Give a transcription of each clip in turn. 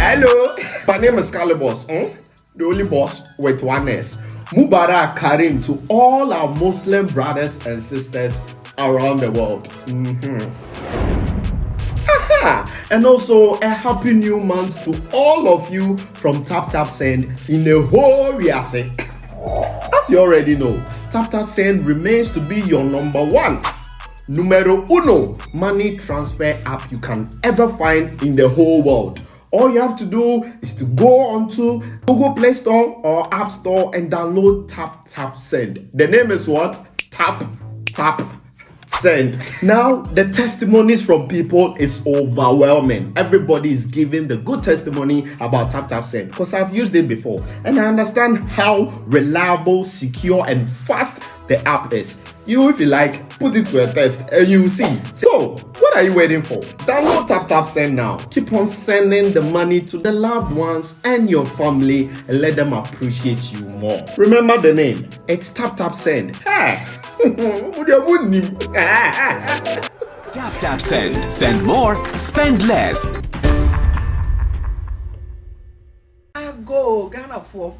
Hello, my name is Calibos, the only boss with one S. Mubarak Karim to all our Muslim brothers and sisters around the world. And also a happy new month to all of you from Taptap Send in the whole Riase. As you already know, Taptap Send remains to be your number one, numero uno money transfer app you can ever find in the whole world. All you have to do is to go onto Google Play Store or App Store and download Taptap Send. The name is what? Taptap Send. Now, the testimonies from people is overwhelming. Everybody is giving the good testimony about Taptap Send because I've used it before and I understand how reliable, secure, and fast the app is. You, if you like, put it to a test and you will see. So, what are you waiting for? Download Taptap Send now. Keep on sending the money to the loved ones and your family and let them appreciate you more. Remember the name. It's Taptap Send. Taptap Send. Send more, spend less. I go Ghana for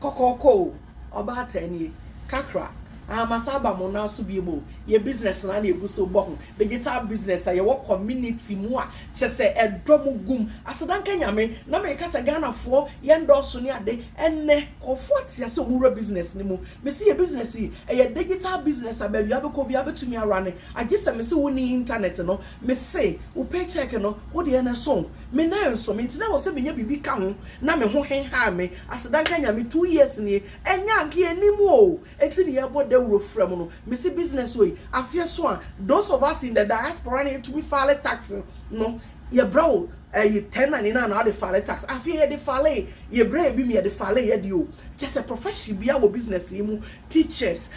Kokoko about 10 years. Kakra. Masaba mo na so biebo ye business na egu so bo digital business ye wo community mu a chese edom gum asedanka nyame na me kasa Ghana fo ye ndorso ni ade enne kofo atia se omura business ni mu me see ye business ye digital business abia abeko bia betumi arane agese me se woni internet no me say wo paycheck no wo de na so me na enso me ntina wo se be nya bibi ka ho na me ho hen ha me asedanka nyame 2 years ni enya nke animu o eti ne ye bo from no missy business way I fear so those of us in the diaspora need to be file tax no ye bro you 1099 now the file tax I fear the file ye bra be me the file ye do just a profession be our business mu teachers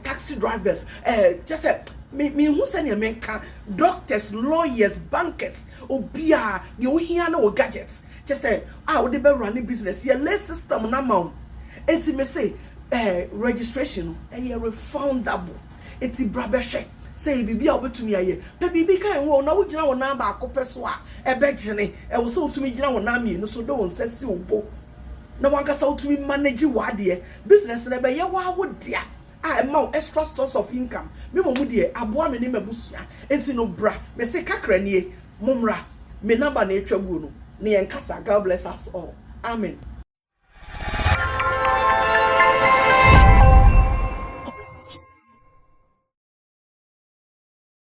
taxi drivers just a me who send your men can doctors lawyers bankers obia you hear no gadgets just say we dey run business ye less system na mount enti me say registration refundable eti brabehwe say bibia obetumi aye pe bibi kan wo na wo gina wo number akopɛ so a ebegene wo so otumi gina wo na me no so do won sesi obo na wanka sa otumi manage wade business na be ye wa wo dia a extra source of income me mo de aboa me ne mabusua enti no bra me se kakra nie momra me number na etwa gu no ne yenkasa. God bless us all, amen.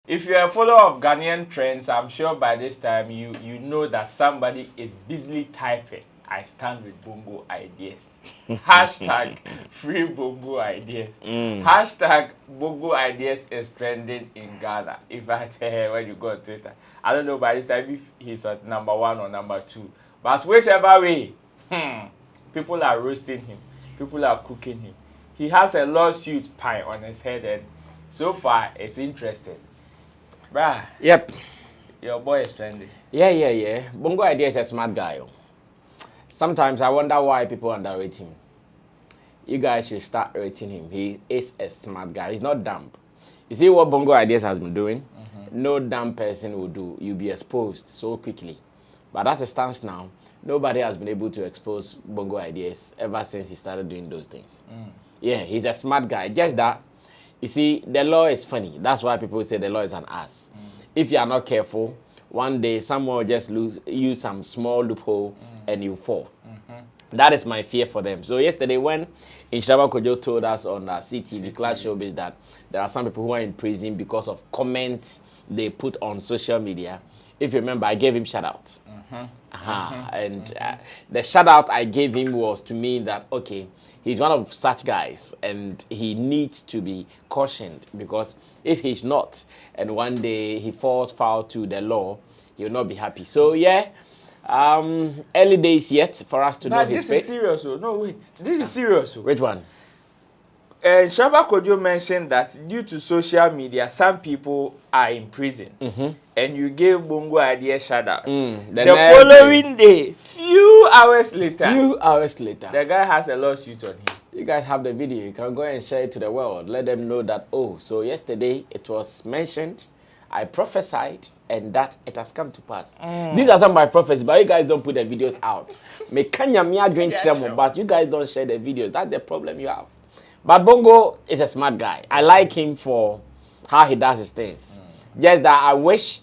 If you're a follower of Ghanaian trends, I'm sure by this time you know that somebody is busily typing, I stand with Bongo Ideas. Hashtag free Bongo Ideas. Hashtag Bongo Ideas is trending in Ghana. In fact, when you go on Twitter, I don't know by this time if he's at number 1 or number 2. But whichever way, people are roasting him. People are cooking him. He has a lawsuit pie on his head and so far it's interesting. Bruh. Yep. Your boy is trendy. Yeah. Bongo Ideas is a smart guy. Sometimes I wonder why people underrate him. You guys should start rating him. He is a smart guy. He's not dumb. You see what Bongo Ideas has been doing? No dumb person will do. You'll be exposed so quickly. But as it stands now, nobody has been able to expose Bongo Ideas ever since he started doing those things. Yeah, he's a smart guy. Just that, you see, the law is funny. That's why people say the law is an ass. If you are not careful, one day someone will just use some small loophole and you fall. That is my fear for them. So yesterday when Inshaba Kojo told us on CTV Class Showbiz that there are some people who are in prison because of comments they put on social media, if you remember, I gave him shout out. And the shout out I gave him was to mean that, okay, he's one of such guys and he needs to be cautioned, because if he's not and one day he falls foul to the law, he will not be happy. So yeah, early days yet for us to know his fate. This is serious. No, wait. This is serious. Which one? Shaba Kojo mentioned that due to social media, some people are in prison. And you gave Bongo Ideas shout out. The following day, few hours later, the guy has a lawsuit on him. You guys have the video. You can go and share it to the world. Let them know that, oh, so yesterday it was mentioned, I prophesied, and that it has come to pass. These are some of my prophecies, but you guys don't put the videos out. But you guys don't share the videos. That's the problem you have. But Bongo is a smart guy. I like him for how he does his things. Just that I wish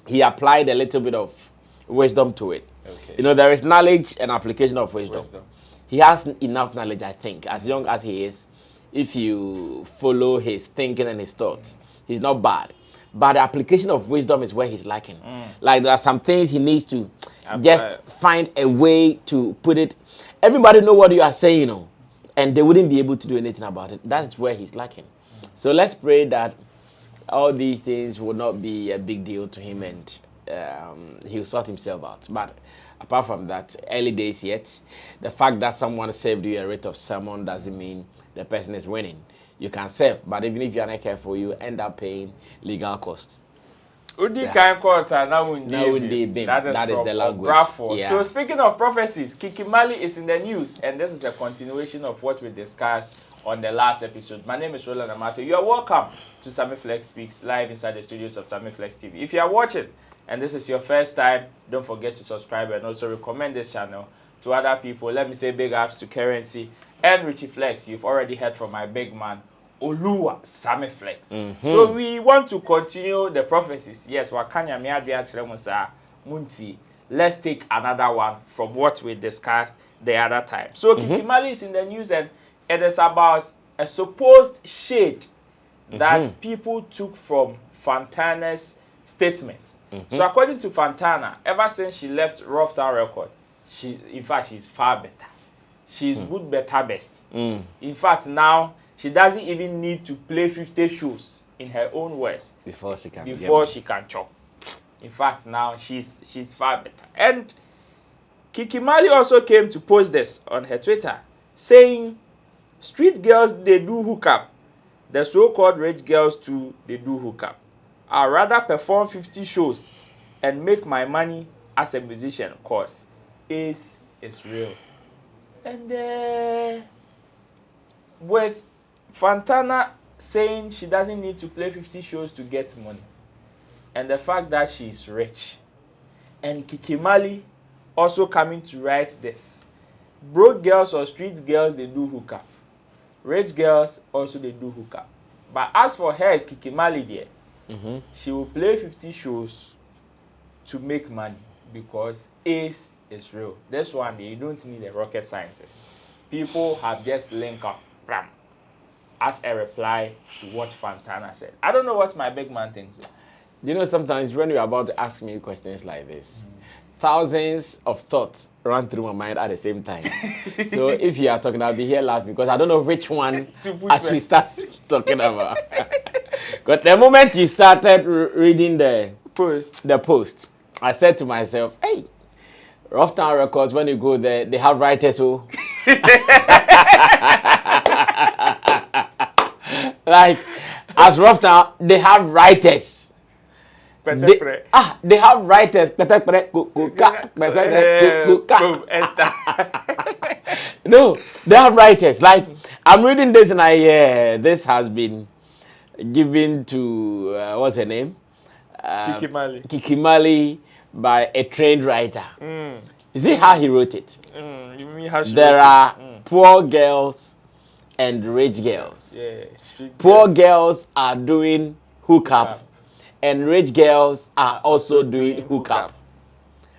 he applied a little bit of wisdom to it. Okay. You know, there is knowledge and application of wisdom. He has enough knowledge, I think, as young as he is. If you follow his thinking and his thoughts, he's not bad. But the application of wisdom is where he's lacking. Like there are some things he needs to just find a way to put it. Everybody know what you are saying, you know, and they wouldn't be able to do anything about it. That's where he's lacking. So let's pray that all these things will not be a big deal to him, and he'll sort himself out. But apart from that, early days yet, the fact that someone saved you a rate of sermon doesn't mean the person is winning. You can save, but even if you are not careful, you end up paying legal costs. That is the language. Yeah. So speaking of prophecies, Kiki is in the news, and this is a continuation of what we discussed on the last episode. My name is Roland Amato. You are welcome to Sammy Flex Speaks live inside the studios of Sammy Flex TV. If you are watching and this is your first time, don't forget to subscribe and also recommend this channel to other people. Let me say big ups to Currency and Richie Flex. You've already heard from my big man, Oluwa Sammy Flex. So we want to continue the prophecies. Yes, Wakanya Miabia Chremusa Munti. Let's take another one from what we discussed the other time. So Kiki is in the news, and it is about a supposed shade that people took from Fantana's statement. So according to Fontana, ever since she left Ruff Record, in fact, she's far better. She's good, better, best. In fact, now she doesn't even need to play 50 shows in her own words before she can chop. In fact, now she's far better. And Kiki also came to post this on her Twitter, saying, "Street girls, they do hook up. The so-called rich girls too, they do hook up. I'd rather perform 50 shows and make my money as a musician, cause Ace is real." And with Fantana saying she doesn't need to play 50 shows to get money, and the fact that she's rich, and Kiki also coming to write this, broke girls or street girls, they do hook up. Rich girls also, they do hook up. But as for her, Kiki there, she will play 50 shows to make money because Ace is real. This one, you don't need a rocket scientist. People have just linked up as a reply to what Fantana said. I don't know what my big man thinks. You know, sometimes when you're about to ask me questions like this, thousands of thoughts run through my mind at the same time. So if you are talking, I'll be here laughing because I don't know which one actually starts talking about. But the moment you started reading the post, I said to myself, hey, Ruff Records, when you go there, they have writers who... like, as Ruff they have writers. They have writers. No, they have writers. Like, I'm reading this and I hear this has been given to, what's her name? Kiki by a trained writer. You see how he wrote it? You mean how she there are poor girls and rich girls. Yeah, poor girls are doing hookup. And rich girls are also doing hookup.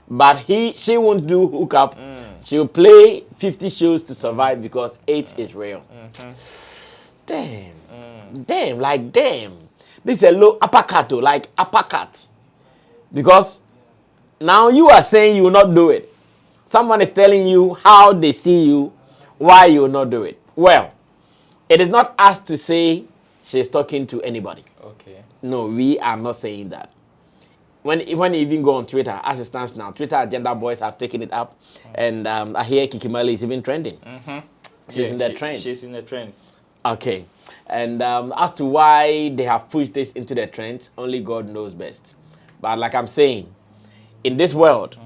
But she won't do hookup. She'll play 50 shows to survive because 8 is real. Damn, like damn. This is a low uppercut, like uppercut. Because now you are saying you will not do it. Someone is telling you how they see you, why you will not do it. Well, it is not us to say she's talking to anybody. Okay. No, we are not saying that. When you even go on Twitter, as it stands now, Twitter agenda boys have taken it up, and I hear Kiki is even trending. She's in the trends. She's in the trends. Okay, and as to why they have pushed this into the trends, only God knows best. But like I'm saying, in this world,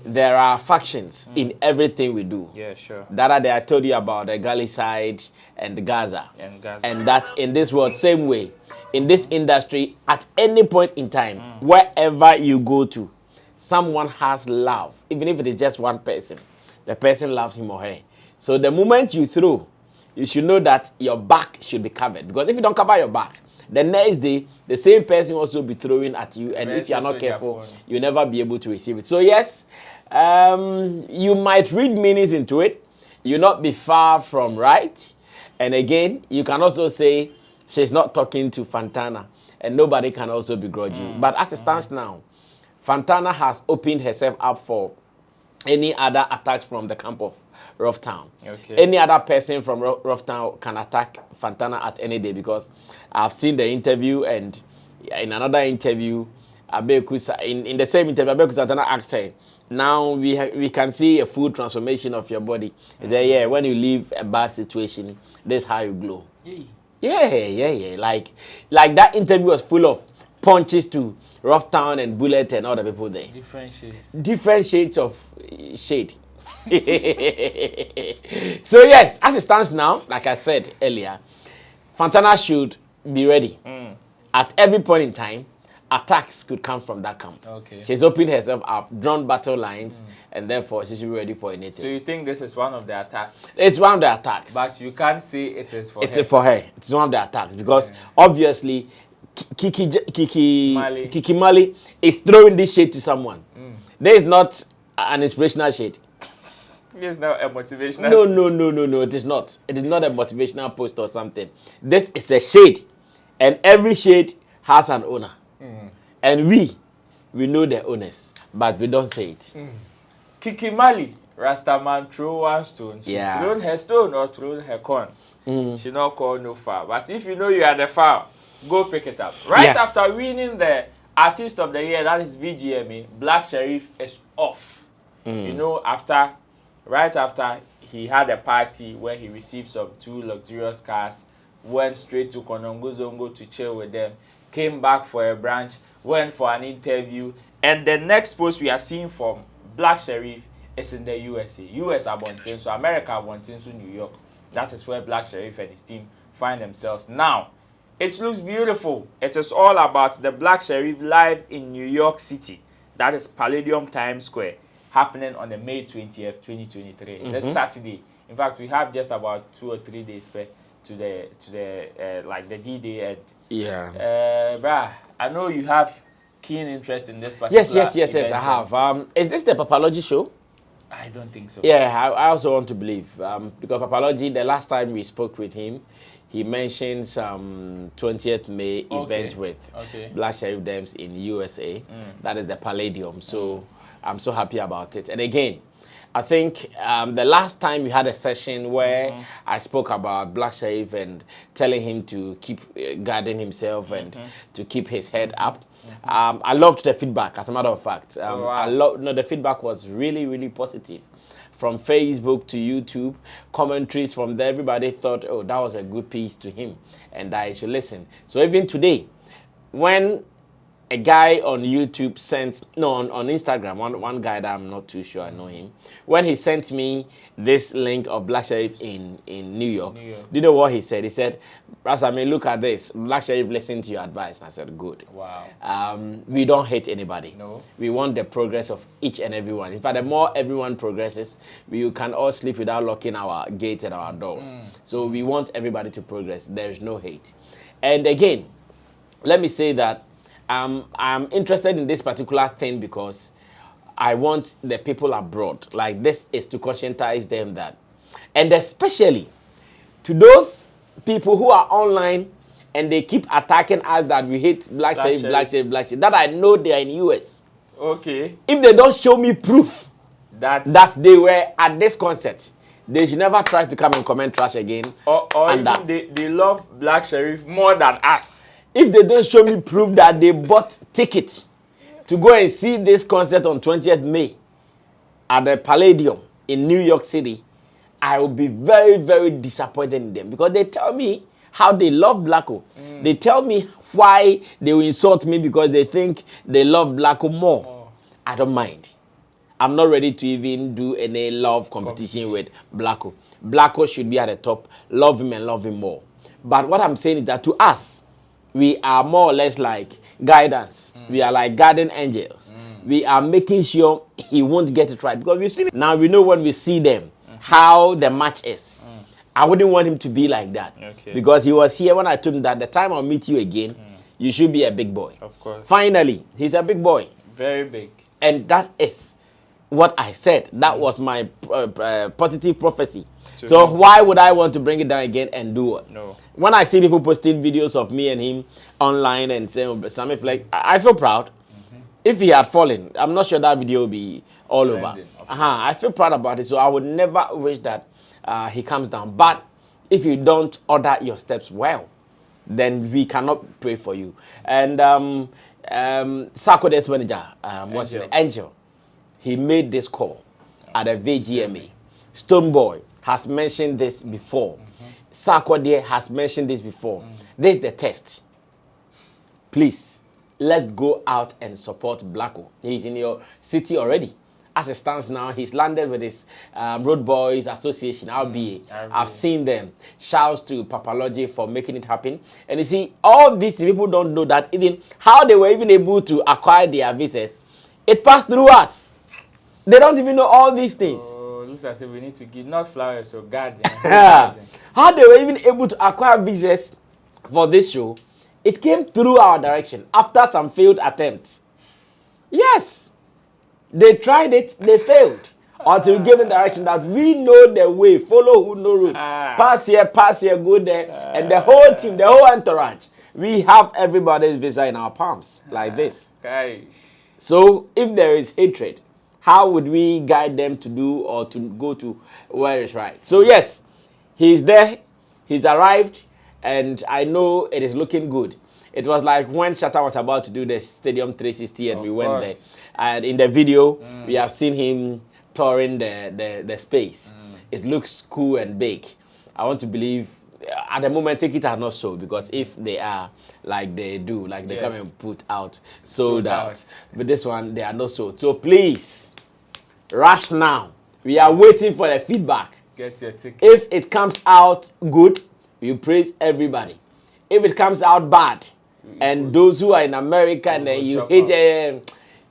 there are factions in everything we do. Yeah, sure. That other day I told you about the Galley side and the Gaza. And that in this world, same way. in this industry, at any point in time, wherever you go to, someone has love, even if it is just one person. The person loves him or her. So the moment you throw, you should know that your back should be covered. Because if you don't cover your back, the next day, the same person will also be throwing at you. And if you are not careful, you'll never be able to receive it. So yes, you might read meanings into it. You'll not be far from right. And again, you can also say, she's not talking to Fantana. And nobody can also begrudge you. But as it stands now, Fantana has opened herself up for any other attacks from the camp of Ruff Town. Okay. Any other person from Ruff Town can attack Fantana at any day, because I've seen the interview, and in another interview, in the same interview, Abeku Santana asked her, now we can see a full transformation of your body. He said, yeah, when you leave a bad situation, this is how you glow. Yeah. Like that interview was full of punches to Ruff Town and Bullet and all the people there. Different shades of shade. So yes, as it stands now, like I said earlier, Fontana should be ready. At every point in time, attacks could come from that camp. Okay. She's opened herself up, drawn battle lines, and therefore she should be ready for anything. So you think this is one of the attacks? It's one of the attacks. But you can't say it is for her. It's for her. It's one of the attacks, because obviously Kiki Mali is throwing this shade to someone. There is not an inspirational shade. It's not a motivational. No. It is not. It is not a motivational post or something. This is a shade, and every shade has an owner, and we know the owners, but we don't say it. Kiki Mali, Rastaman throw one stone. She's thrown her stone or thrown her corn. She not call no foul. But if you know you are the foul, go pick it up. Right after winning the Artist of the Year, that is VGMA, Black Sherif is off. You know, right after he had a party where he received some 2 luxurious cars, went straight to Konongo Zongo to chill with them, came back for a brunch, went for an interview, and the next post we are seeing from Black Sherif is in the USA. US Abontin, so America Abontin, so New York. That is where Black Sherif and his team find themselves. Now, it looks beautiful. It is all about the Black Sherif live in New York City. That is Palladium Times Square, happening on the May 20th, 2023. This Saturday. In fact, we have just about 2 or 3 days to the like the D-Day. And brah, I know you have keen interest in this particular Yes, I have. Is this the Papalogy show? I don't think so. Yeah, I also want to believe. Because Papalogy, the last time we spoke with him, he mentioned some 20th May event with Black Sherif Dems in USA. That is the Palladium. So I'm so happy about it. And again, I think the last time we had a session where I spoke about Black Sherif and telling him to keep guarding himself and to keep his head up. I loved the feedback, as a matter of fact. The feedback was really, really positive. From Facebook to YouTube, commentaries from there, everybody thought, oh, that was a good piece to him, and I should listen. So even today, when a guy on YouTube on Instagram, one guy that I'm not too sure I know him, when he sent me this link of Black Sherif in New York, do you know what he said? He said, Rasami, look at this. Black Sherif listened to your advice. And I said, good. Wow. We don't hate anybody. No. We want the progress of each and everyone. In fact, the more everyone progresses, we can all sleep without locking our gates and our doors. So we want everybody to progress. There's no hate. And again, let me say that I'm interested in this particular thing because I want the people abroad, like this is to conscientize them that. And especially to those people who are online and they keep attacking us that we hate Black Sherif, that I know they are in US. Okay. If they don't show me proof that they were at this concert, they should never try to come and comment trash again. Or even they love Black Sherif more than us. If they don't show me proof that they bought ticket to go and see this concert on 20th May at the Palladium in New York City, I will be very, very disappointed in them because they tell me how they love Blacko. They tell me why they will insult me because they think they love Blacko more. I don't mind. I'm not ready to even do any love competition with Blacko. Blacko should be at the top. Love him and love him more. But what I'm saying is that to us, we are more or less like guidance. We are like guardian angels. We are making sure he won't get it right because we've seen it. Now we know when we see them how the match is. I wouldn't want him to be like that because he was here when I told him that the time I'll meet you again, you should be a big boy. Of course. Finally, he's a big boy. Very big. And that is what I said. That was my positive prophecy. So why would I want to bring it down again and do what? No. When I see people posting videos of me and him online and saying, Sammy Flex, I feel proud. If he had fallen, I'm not sure that video will be all Trending, over. I feel proud about it. So I would never wish that he comes down. But if you don't order your steps well, then we cannot pray for you. And Sarkod's manager, what's his name? Angel, he made this call at a VGMA. Stoneboy has mentioned this before. Sarkodie has mentioned this before. This is the test. Please, let's go out and support Blacko. He's in your city already. As it stands now, he's landed with his Road Boys Association, RBA. I've seen them. Shouts to Papalogy for making it happen. And you see, all these people don't know that even how they were even able to acquire their visas. It passed through us. They don't even know all these things. Oh, looks as if we need to give not flowers or garden. How they were even able to acquire visas for this show, it came through our direction after some failed attempts. Yes. They tried it, they failed. Until we gave them direction that we know the way, follow who know road. Pass here, go there. And the whole team, the whole entourage, we have everybody's visa in our palms, like this. So if there is hatred, how would we guide them to do or to go to where is right? So yes, he's there, he's arrived, and I know it is looking good. It was like when Shatta was about to do the Stadium 360 and we went there. And in the video, we have seen him touring the space. It looks cool and big. I want to believe, at the moment, tickets are not sold because if they are, like they do, like they come and put out, sold out. But this one, they are not sold. So please, rush now. We are waiting for the feedback. Get your ticket. If it comes out good, we praise everybody. If it comes out bad, and those who are in America and then you hate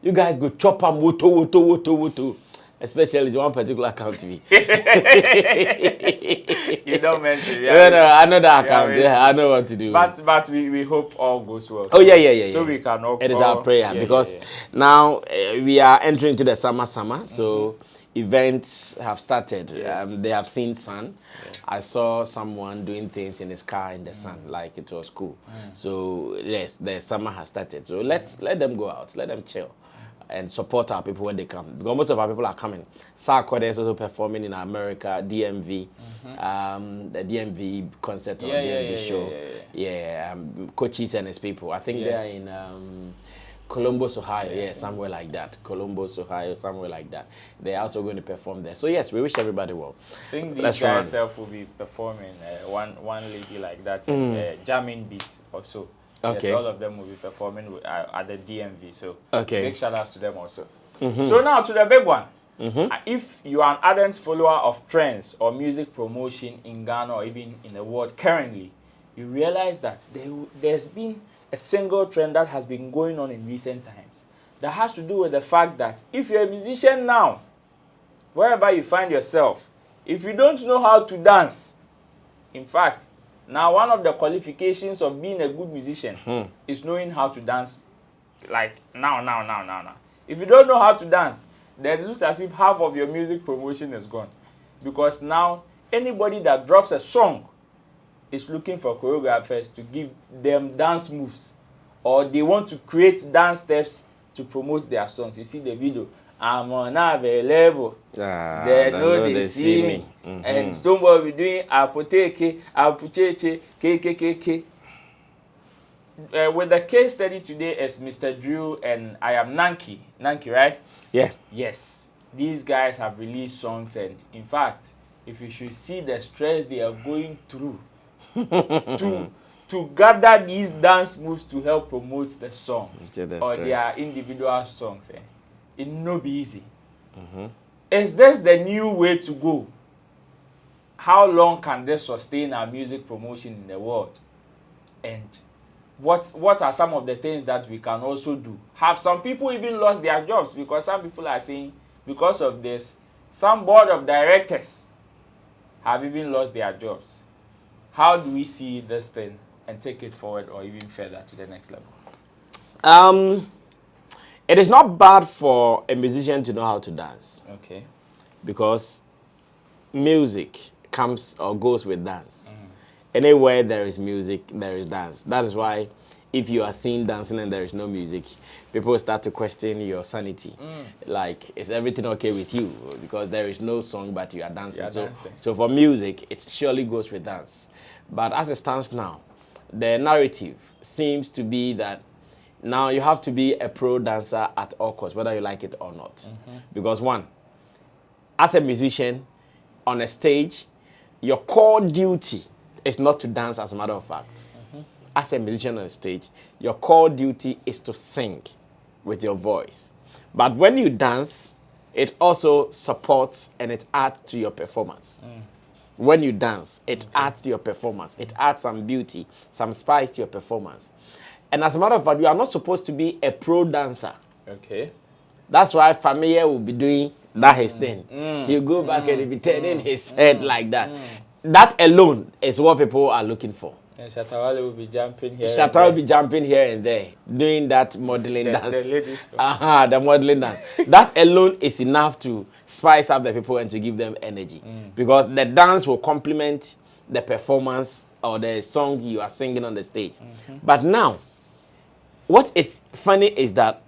you guys go chop them, woto. Especially one particular account to me. You don't mention. No, I know that account. I know what to do. But we hope all goes well. Oh yeah. So we can all. It is our prayer because now we are entering into the summer. So events have started. They have seen sun. I saw someone doing things in his car in the sun, like it was cool. So yes, the summer has started. So let them go out, let them chill, and support our people when they come. Because most of our people are coming. Sarkodie is also performing in America, DMV, the DMV concert or DMV show. Coaches and his people. I think they are in Columbus, Ohio, somewhere like that. Columbus, Ohio, somewhere like that. They're also going to perform there. So yes, we wish everybody well. I think these guys will be performing. One lady like that, jamming beats also. Okay. Yes, all of them will be performing at the DMV. So big shout outs to them also. Mm-hmm. So now to the big one. If you are an ardent follower of trends or music promotion in Ghana or even in the world currently, you realize that there's been a single trend that has been going on in recent times that has to do with the fact that if you're a musician now, wherever you find yourself, if you don't know how to dance, in fact, now one of the qualifications of being a good musician is knowing how to dance, like now. If you don't know how to dance, then it looks as if half of your music promotion is gone. Because now, anybody that drops a song is looking for choreographers to give them dance moves, or they want to create dance steps to promote their songs. You see the video, I'm unavailable. They know they see me. And Stoneboy will be doing apoteke, apucheche, kkk. With the case study today is Mr. Drew and I am Nanki. Nanki, right? Yeah. Yes. These guys have released songs, and in fact, if you should see the stress they are going through to gather these dance moves to help promote the songs or their individual songs, it no be easy. Is this the new way to go? How long can this sustain our music promotion in the world? And what are some of the things that we can also do? Have some people even lost their jobs? Because some people are saying because of this, some board of directors have even lost their jobs. How do we see this thing and take it forward or even further to the next level? It is not bad for a musician to know how to dance. Okay. Because music comes or goes with dance. Anywhere there is music, there is dance. That is why if you are seen dancing and there is no music, people start to question your sanity. Like, is everything okay with you? Because there is no song, but you are dancing. So for music, it surely goes with dance. But as it stands now, the narrative seems to be that now you have to be a pro dancer at all costs, whether you like it or not. Because one, as a musician on a stage, your core duty is not to dance, as a matter of fact. As a musician on a stage, your core duty is to sing with your voice. But when you dance, it also supports and it adds to your performance. When you dance, it adds to your performance. It adds some beauty, some spice to your performance. And as a matter of fact, you are not supposed to be a pro dancer. Okay. That's why Familiar will be doing that his thing. He'll go back and he'll be turning his head like that. That alone is what people are looking for. And Shatawale will be jumping here. Shatawale will be jumping here and there, doing that modeling dance. The ladies. The modeling dance. That alone is enough to spice up the people and to give them energy. Because the dance will complement the performance or the song you are singing on the stage. But now, what is funny is that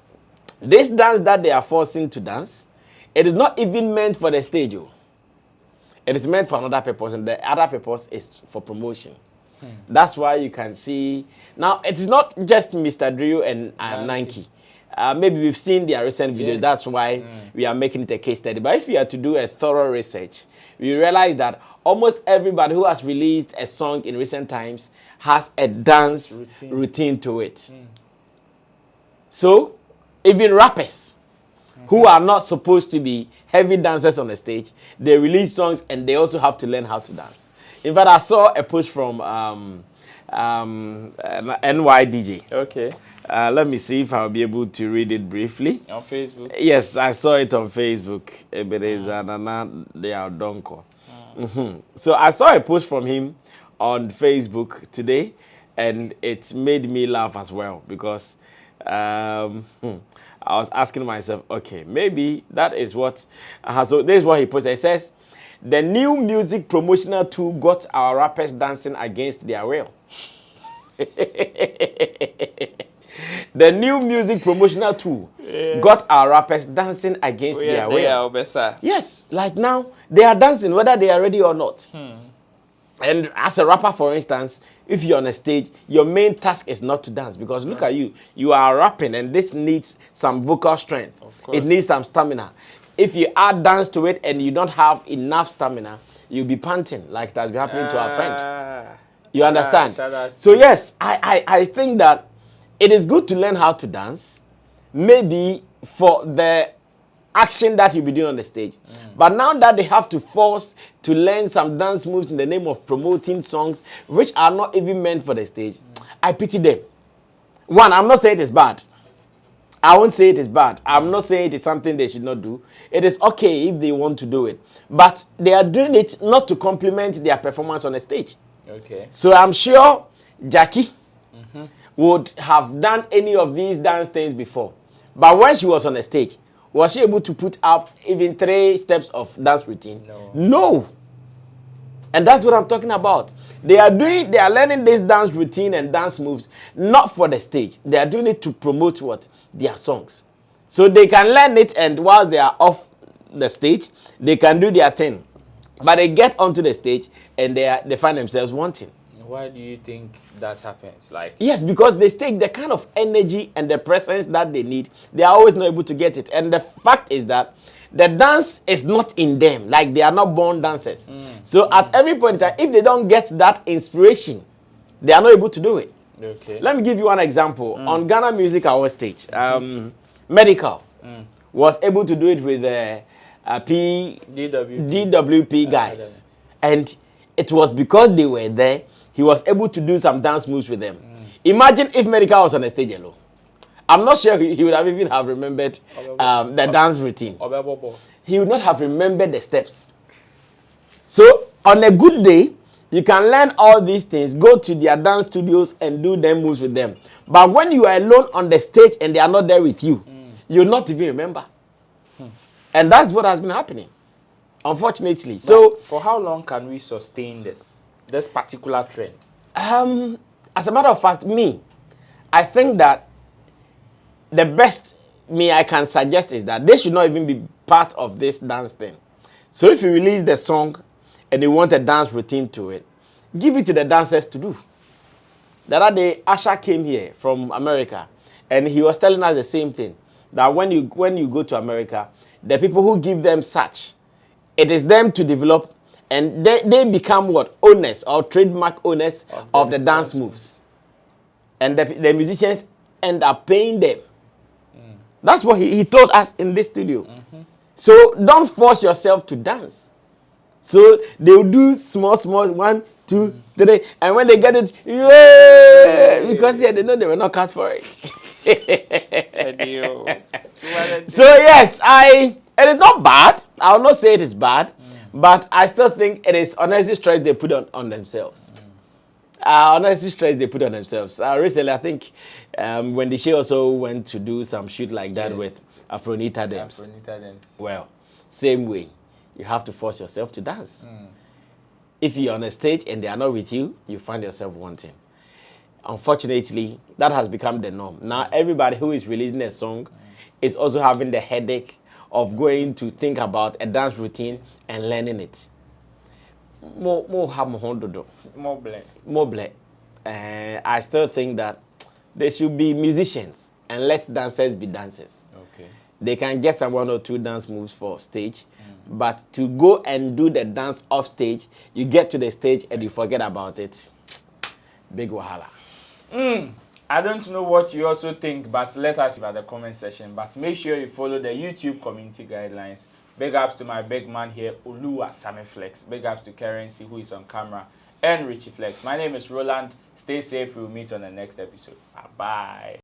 this dance that they are forcing to dance, it is not even meant for the stage. It is meant for another purpose, and the other purpose is for promotion. That's why you can see now it is not just Mr. Drew and Nike. Maybe we've seen their recent videos. That's why we are making it a case study. But if you are to do a thorough research, we realize that almost everybody who has released a song in recent times has a dance routine to it. So, even rappers who are not supposed to be heavy dancers on the stage, they release songs and they also have to learn how to dance. In fact, I saw a post from NYDJ. Okay. Let me see if I'll be able to read it briefly. On Facebook? Yes, I saw it on Facebook. They are donko. So I saw a post from him on Facebook today, and it made me laugh as well because I was asking myself, okay, maybe that is what. So this is what he posted. It says, the new music promotional tool got our rappers dancing against their will. The new music promotional tool got our rappers dancing against their will. Yes, like now, they are dancing whether they are ready or not. And as a rapper, for instance, if you're on a stage, your main task is not to dance because look at you. You are rapping and this needs some vocal strength. It needs some stamina. If you add dance to it and you don't have enough stamina, you'll be panting like that's been happening to our friend. You understand? So yes, I think that it is good to learn how to dance, maybe for the action that you'll be doing on the stage. But now that they have to force to learn some dance moves in the name of promoting songs which are not even meant for the stage, I pity them. One, I'm not saying it is bad. I won't say it is bad. I'm not saying it is something they should not do. It is okay if they want to do it. But they are doing it not to complement their performance on the stage. Okay. So I'm sure Jackie would have done any of these dance things before. But when she was on the stage, was she able to put up even 3 steps of dance routine? No. And that's what I'm talking about. They are learning this dance routine and dance moves not for the stage. They are doing it to promote what? Their songs. So they can learn it, and while they are off the stage, they can do their thing. But they get onto the stage and they find themselves wanting. Why do you think that happens? Like, yes, because they take the kind of energy and the presence that they need. They are always not able to get it. And the fact is that the dance is not in them. Like, they are not born dancers. So at every point in time, if they don't get that inspiration, they are not able to do it. okay. Let me give you one example. On Ghana Music Award stage, Medical was able to do it with DWP guys. And it was because they were there, he was able to do some dance moves with them. Imagine if Medical was on the stage alone. I'm not sure he would have even have remembered the dance routine. He would not have remembered the steps. So on a good day, you can learn all these things, go to their dance studios and do them moves with them. But when you are alone on the stage and they are not there with you, you'll not even remember. And that's what has been happening, unfortunately. But so for how long can we sustain this particular trend? As a matter of fact, I think that the best I can suggest is that they should not even be part of this dance thing. So if you release the song and you want a dance routine to it, give it to the dancers to do. The other day, Asha came here from America, and he was telling us the same thing, that when you go to America, the people who give them such, it is them to develop, and they become what? Owners or trademark owners of the dance moves. And the musicians end up paying them. That's what he told us in this studio. So don't force yourself to dance. So they will do small, 1, 2, 3, and when they get it, yeah, because they know they were not cut for it. So yes, it is not bad. I will not say it is bad, but I still think it is unnecessary stress they put on themselves. Unnecessary stress they put on themselves. Recently, I think when the show also went to do some shoot like that with Afronita Dems. Well, same way. You have to force yourself to dance. If you're on a stage and they are not with you, you find yourself wanting. Unfortunately, that has become the norm. Now, everybody who is releasing a song is also having the headache of going to think about a dance routine and learning it. More bleh. I still think that there should be musicians and let dancers be dancers. Okay. They can get some 1 or 2 dance moves for stage, but to go and do the dance off stage, you get to the stage and you forget about it. Big wahala. I don't know what you also think, but let us know in the comment section. But make sure you follow the YouTube community guidelines. Big ups to my big man here, Oluwa Sammy Flex. Big ups to Currency, who is on camera, and Richie Flex. My name is Roland. Stay safe. We'll meet on the next episode. Bye-bye.